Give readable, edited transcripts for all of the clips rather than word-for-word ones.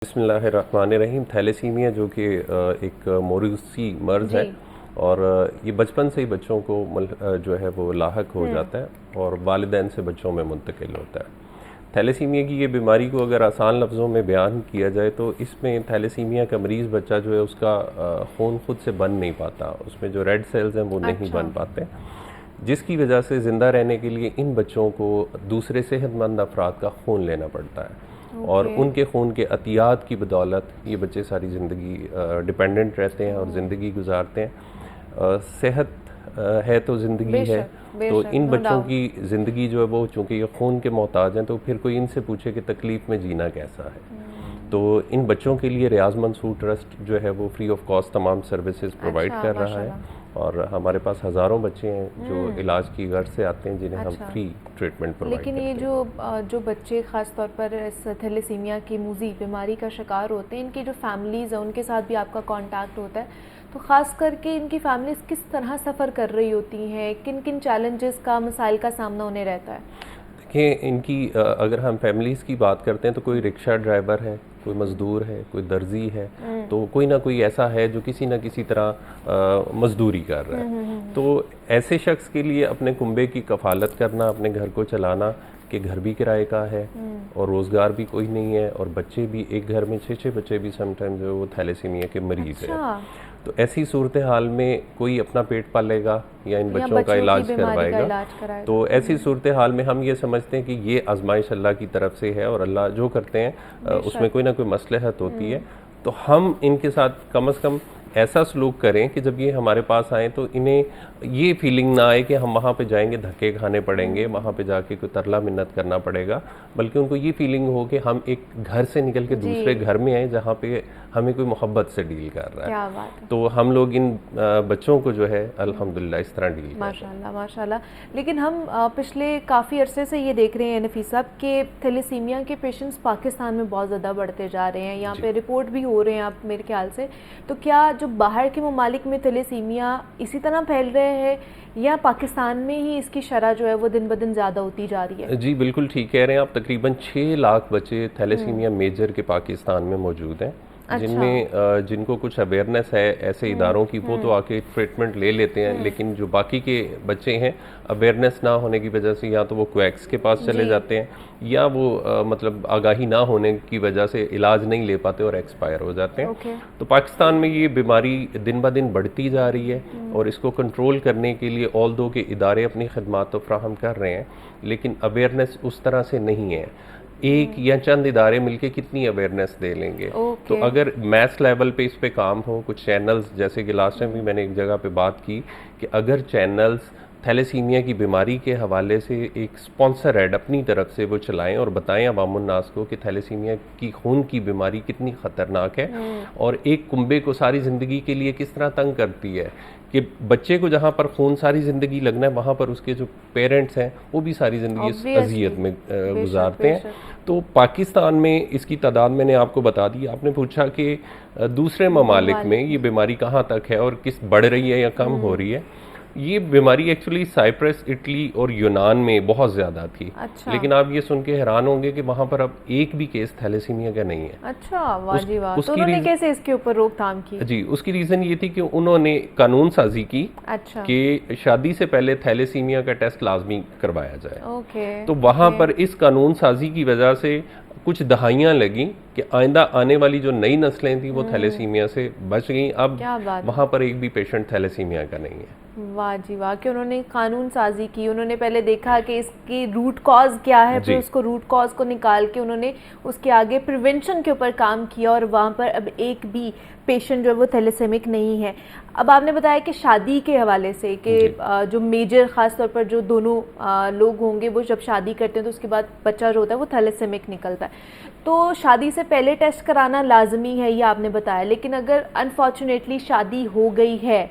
बिस्मिल्लाहिर्रहमानिर्रहीम। थैलेसीमिया जो कि एक मौरूसी मर्ज़ है और ये बचपन से ही बच्चों को जो है वो लाहक हो जाता है और वालिदैन से बच्चों में मुंतकिल होता है। थैलेसीमिया की ये बीमारी को अगर आसान लफ्ज़ों में बयान किया जाए तो इसमें थैलेसीमिया का मरीज़ बच्चा जो है उसका खून खुद से बन नहीं पाता, उसमें जो रेड सेल्स हैं वो नहीं बन पाते, जिसकी वजह से ज़िंदा रहने के लिए इन बच्चों को दूसरे सेहतमंद अफराद का खून लेना पड़ता है। और उनके खून के अतियात की बदौलत ये बच्चे सारी ज़िंदगी डिपेंडेंट रहते हैं और ज़िंदगी गुजारते हैं। सेहत है तो ज़िंदगी है, तो इन बच्चों की ज़िंदगी जो है वो चूँकि ये खून के मोहताज हैं तो फिर कोई इनसे पूछे कि तकलीफ़ में जीना कैसा है। तो इन बच्चों के लिए रियाज मंसूर ट्रस्ट जो है वो फ्री ऑफ कॉस्ट तमाम सर्विसेज प्रोवाइड कर रहा है और हमारे पास हज़ारों बच्चे हैं जो इलाज की गर्ज से आते हैं जिन्हें हम फ्री ट्रीटमेंट प्रोवाइड करते हैं। लेकिन ये जो बच्चे ख़ास तौर पर इस थैलेसीमिया की मूजी बीमारी का शिकार होते हैं, इनकी जो फैमिलीज़ हैं उनके साथ भी आपका कांटेक्ट होता है, तो ख़ास करके इनकी फैमिलीज़ किस तरह सफ़र कर रही होती हैं, किन किन चैलेंजेस का मसाइल का सामना उन्हें रहता है? देखिए, इनकी अगर हम फैमिलीज़ की बात करते हैं तो कोई रिक्शा ड्राइवर है, कोई मज़दूर है, कोई दर्जी है, तो कोई ना कोई ऐसा है जो किसी न किसी तरह मज़दूरी कर रहा है। तो ऐसे शख्स के लिए अपने कुंबे की कफ़ालत करना, अपने घर को चलाना, कि घर भी किराए का है और रोज़गार भी कोई नहीं है और बच्चे भी एक घर में 6-6 बच्चे भी समटाइम जो वो थैलेसीमिया के मरीज़ हैं। तो ऐसी सूरत हाल में कोई अपना पेट पालेगा या इन बच्चों का इलाज करवाएगा। तो ऐसी सूरत हाल में हम ये समझते हैं कि ये आजमाइश अल्लाह की तरफ से है और अल्लाह जो करते हैं उसमें कोई ना कोई मसलहत होती है। तो हम इनके साथ कम से कम ऐसा सलूक करें कि जब ये हमारे पास आए तो इन्हें ये फीलिंग ना आए कि हम वहाँ पे जाएंगे धक्के खाने पड़ेंगे, वहाँ पे जाके कोई तरला मिन्नत करना पड़ेगा, बल्कि उनको ये फीलिंग हो कि हम एक घर से निकल के दूसरे घर में आए जहाँ पे हमें कोई मोहब्बत से डील कर रहा है। क्या बात है। तो हम लोग इन बच्चों को जो है अल्हम्दुलिल्लाह इस तरह डील कर रहे हैं। माशाल्लाह माशाल्लाह। लेकिन हम पिछले काफ़ी अरसे से ये देख रहे हैं नफीस साहब कि थैलेसीमिया के पेशेंट्स पाकिस्तान में बहुत ज़्यादा बढ़ते जा रहे हैं, यहाँ पे रिपोर्ट भी हो रहे हैं आप मेरे ख्याल से। तो क्या जो बाहर के ममालिक में थैलेसीमिया इसी तरह फैल रहे हैं या पाकिस्तान में ही इसकी शरह जो है वो दिन ब दिन ज़्यादा होती जा रही है? जी बिल्कुल ठीक कह रहे हैं आप। तकरीबन 6 लाख बच्चे थैलेसीमिया मेजर के पाकिस्तान में मौजूद हैं। जिनमें जिनको कुछ अवेयरनेस है ऐसे इदारों की वो तो आके ट्रीटमेंट ले लेते हैं, लेकिन जो बाकी के बच्चे हैं अवेयरनेस ना होने की वजह से या तो वो क्वैक्स के पास चले जाते हैं या वो मतलब आगाही ना होने की वजह से इलाज नहीं ले पाते और एक्सपायर हो जाते हैं। तो पाकिस्तान में ये बीमारी दिन ब दिन बढ़ती जा रही है और इसको कंट्रोल करने के लिए ऑल्दो के इदारे अपनी खदमात तो फ्राहम कर रहे हैं, लेकिन अवेयरनेस उस तरह से नहीं है। एक या चंद इदारे मिलके कितनी अवेयरनेस दे लेंगे। तो अगर मैथ लेवल पे इस पे काम हो, कुछ चैनल्स, जैसे कि लास्ट टाइम भी मैंने एक जगह पे बात की कि अगर चैनल्स थैलेसीमिया की बीमारी के हवाले से एक स्पॉन्सर ऐड अपनी तरफ से वो चलाएं और बताएं अवामुन्नास को कि थैलेसीमिया की खून की बीमारी कितनी ख़तरनाक है और एक कुंबे को सारी ज़िंदगी के लिए किस तरह तंग करती है, कि बच्चे को जहाँ पर खून सारी ज़िंदगी लगना है वहाँ पर उसके जो पेरेंट्स हैं वो भी सारी ज़िंदगी अजियत में गुजारते हैं। तो पाकिस्तान में इसकी तादाद मैंने आपको बता दी। आपने पूछा कि दूसरे ममालिक में ये बीमारी कहाँ तक है और किस बढ़ रही है या कम हो रही है। ये बीमारी एक्चुअली साइप्रस, इटली और यूनान में बहुत ज़्यादा थी। लेकिन आप ये सुन के हैरान होंगे कि वहाँ पर अब एक भी केस थैलेसीमिया का नहीं है। वाह जी वाह। तो उन्होंने कैसे इसके ऊपर रोकथाम की? जी, उसकी रीज़न ये थी कि उन्होंने कानून साजी की कि शादी से पहले थैलेसीमिया का टेस्ट लाजमी करवाया जाए। तो वहाँ पर इस कानून साजी की वजह से कुछ दहाइयाँ लगी कि आइंदा आने वाली जो नई नस्लें थी वो थैलेसीमिया से बच गई। अब वहाँ पर एक भी पेशेंट थैलेसीमिया का नहीं है। वाह जी वाह, कि उन्होंने कानून साजी की, उन्होंने पहले देखा कि इसकी रूट कॉज क्या है, फिर उसको रूट कॉज को निकाल के उन्होंने उसके आगे प्रिवेंशन के ऊपर काम किया और वहाँ पर अब एक भी पेशेंट जो है वो थैलेसेमिक नहीं है। अब आपने बताया कि शादी के हवाले से कि जो मेजर ख़ास तौर पर जो दोनों लोग होंगे वो जब शादी करते हैं तो उसके बाद बच्चा जो होता है वो थैलेसेमिक निकलता है। तो शादी से पहले टेस्ट कराना लाजमी है ये आपने बताया, लेकिन अगर अनफॉर्चुनेटली शादी हो गई है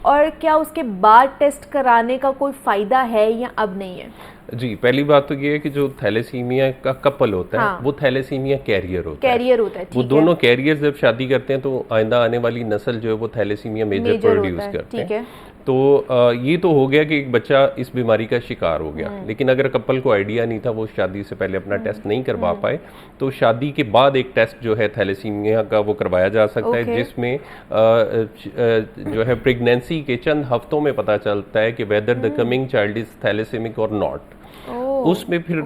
और क्या उसके बाद टेस्ट कराने का कोई फ़ायदा है या अब नहीं है? जी, पहली बात तो ये है कि जो थैलेसीमिया का कपल होता है वो थैलेसीमिया कैरियर होता है। वो दोनों कैरियर जब शादी करते हैं तो आइंदा आने वाली नस्ल जो है वो थैलेसीमिया मेजर प्रोड्यूस करते हैं। तो ये तो हो गया कि एक बच्चा इस बीमारी का शिकार हो गया, लेकिन अगर कपल को आइडिया नहीं था, वो शादी से पहले अपना टेस्ट नहीं करवा पाए, तो शादी के बाद एक टेस्ट जो है थैलेसीमिया का वो करवाया जा सकता है, जिसमें जो है प्रेगनेंसी के चंद हफ्तों में पता चलता है कि whether the coming child is thalassemic or not. उसमें फिर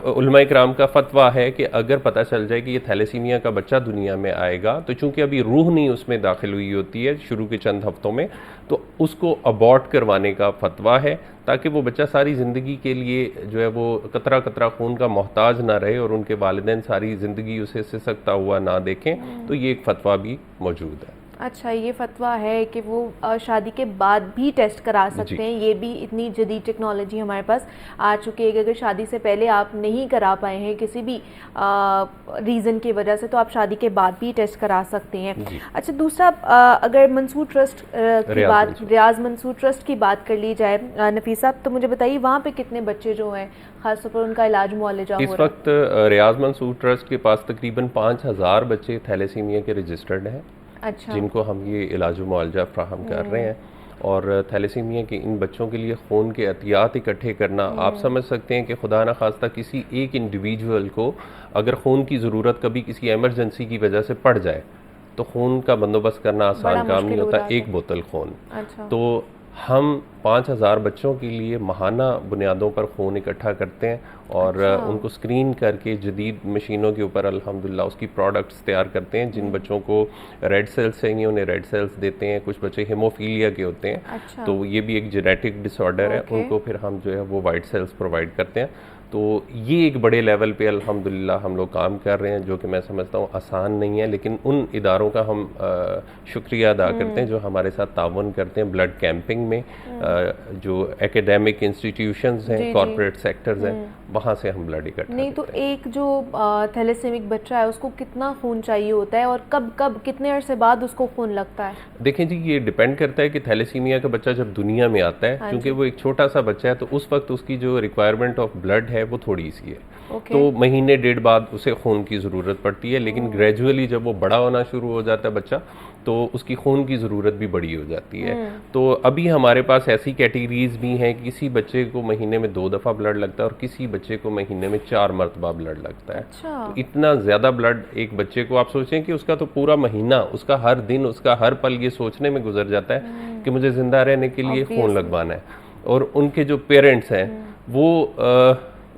उलमा इकराम का फतवा है कि अगर पता चल जाए कि ये थैलेसीमिया का बच्चा दुनिया में आएगा, तो चूंकि अभी रूह नहीं उसमें दाखिल हुई होती है शुरू के चंद हफ्तों में, तो उसको अबॉर्ट करवाने का फतवा है, ताकि वो बच्चा सारी ज़िंदगी के लिए जो है वो कतरा कतरा खून का मोहताज ना रहे और उनके वालिदैन सारी ज़िंदगी उसे सिसकता हुआ ना देखें। तो ये एक फतवा भी मौजूद है। अच्छा, ये फतवा है कि वो शादी के बाद भी टेस्ट करा सकते हैं। ये भी इतनी जदीद टेक्नोलॉजी हमारे पास आ चुकी है कि अगर शादी से पहले आप नहीं करा पाए हैं किसी भी रीज़न की वजह से, तो आप शादी के बाद भी टेस्ट करा सकते हैं। अच्छा, दूसरा अगर मंसूर ट्रस्ट की बात, रियाज मंसूर ट्रस्ट की बात कर ली जाए नफीस साहब, तो मुझे बताइए वहाँ पे कितने बच्चे जो हैं खासतौर पर उनका इलाज मुआलजा हो रहा है? इस वक्त रियाज मंसूर ट्रस्ट के पास तकरीबन 5000 बच्चे थैलेसीमिया के रजिस्टर्ड हैं। अच्छा। जिनको हम ये इलाज मुआलजा फ्राहम कर रहे हैं। और थैलेसीमिया के इन बच्चों के लिए खून के अतियात इकट्ठे करना, आप समझ सकते हैं कि खुदा न खास्ता किसी एक इंडिविजुअल को अगर खून की ज़रूरत कभी किसी एमरजेंसी की वजह से पड़ जाए, तो खून का बंदोबस्त करना आसान काम नहीं होता, एक बोतल खून। अच्छा। तो हम 5000 बच्चों के लिए माहाना बुनियादों पर खून इकट्ठा करते हैं और उनको स्क्रीन करके जदीद मशीनों के ऊपर अल्हम्दुलिल्लाह उसकी प्रोडक्ट्स तैयार करते हैं। जिन बच्चों को रेड सेल्स चाहिए उन्हें रेड सेल्स देते हैं, कुछ बच्चे हेमोफीलिया के होते हैं। अच्छा। तो ये भी एक जेनेटिक डिसऑर्डर है, उनको फिर हम जो है वो वाइट सेल्स प्रोवाइड करते हैं। तो ये एक बड़े लेवल पे अल्हम्दुलिल्लाह हम लोग काम कर रहे हैं, जो कि मैं समझता हूँ आसान नहीं है, लेकिन उन इदारों का हम शुक्रिया अदा करते हैं जो हमारे साथ ताउन करते हैं ब्लड कैंपिंग में। जो एकेडमिक इंस्टीट्यूशंस हैं, कॉर्पोरेट सेक्टर्स हैं, वहाँ से हम ब्लड इकट्ठा नहीं तो एक जो थैलेसेमिक बच्चा है उसको कितना खून चाहिए होता है और कब कब कितने अरसे बाद उसको खून लगता है? देखें जी, ये डिपेंड करता है कि थैलेसीमिया का बच्चा जब दुनिया में आता है, क्योंकि वो एक छोटा सा बच्चा है, तो उस वक्त उसकी जो रिक्वायरमेंट ऑफ ब्लड है वो थोड़ी सी है। तो महीने डेढ़ बाद उसे खून की ज़रूरत पड़ती है, लेकिन ग्रेजुअली जब वो बड़ा होना शुरू हो जाता है बच्चा, तो उसकी खून की ज़रूरत भी बड़ी हो जाती है। तो अभी हमारे पास ऐसी कैटेगरीज भी हैं कि किसी बच्चे को महीने में 2 दफ़ा ब्लड लगता है और किसी बच्चे को महीने में 4 मरतबा ब्लड लगता है। अच्छा। तो इतना ज़्यादा ब्लड एक बच्चे को, आप सोचें कि उसका तो पूरा महीना, उसका हर दिन, उसका हर पल ये सोचने में गुजर जाता है कि मुझे ज़िंदा रहने के लिए खून लगवाना है। और उनके जो पेरेंट्स हैं वो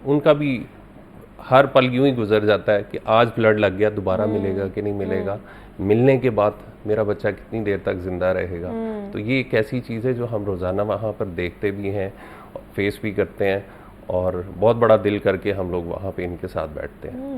उनका भी हर पल यूं ही गुजर जाता है कि आज ब्लड लग गया, दोबारा मिलेगा कि नहीं मिलेगा, मिलने के बाद मेरा बच्चा कितनी देर तक जिंदा रहेगा। तो ये एक ऐसी चीज़ है जो हम रोज़ाना वहाँ पर देखते भी हैं, फेस भी करते हैं, और बहुत बड़ा दिल करके हम लोग वहाँ पे इनके साथ बैठते हैं।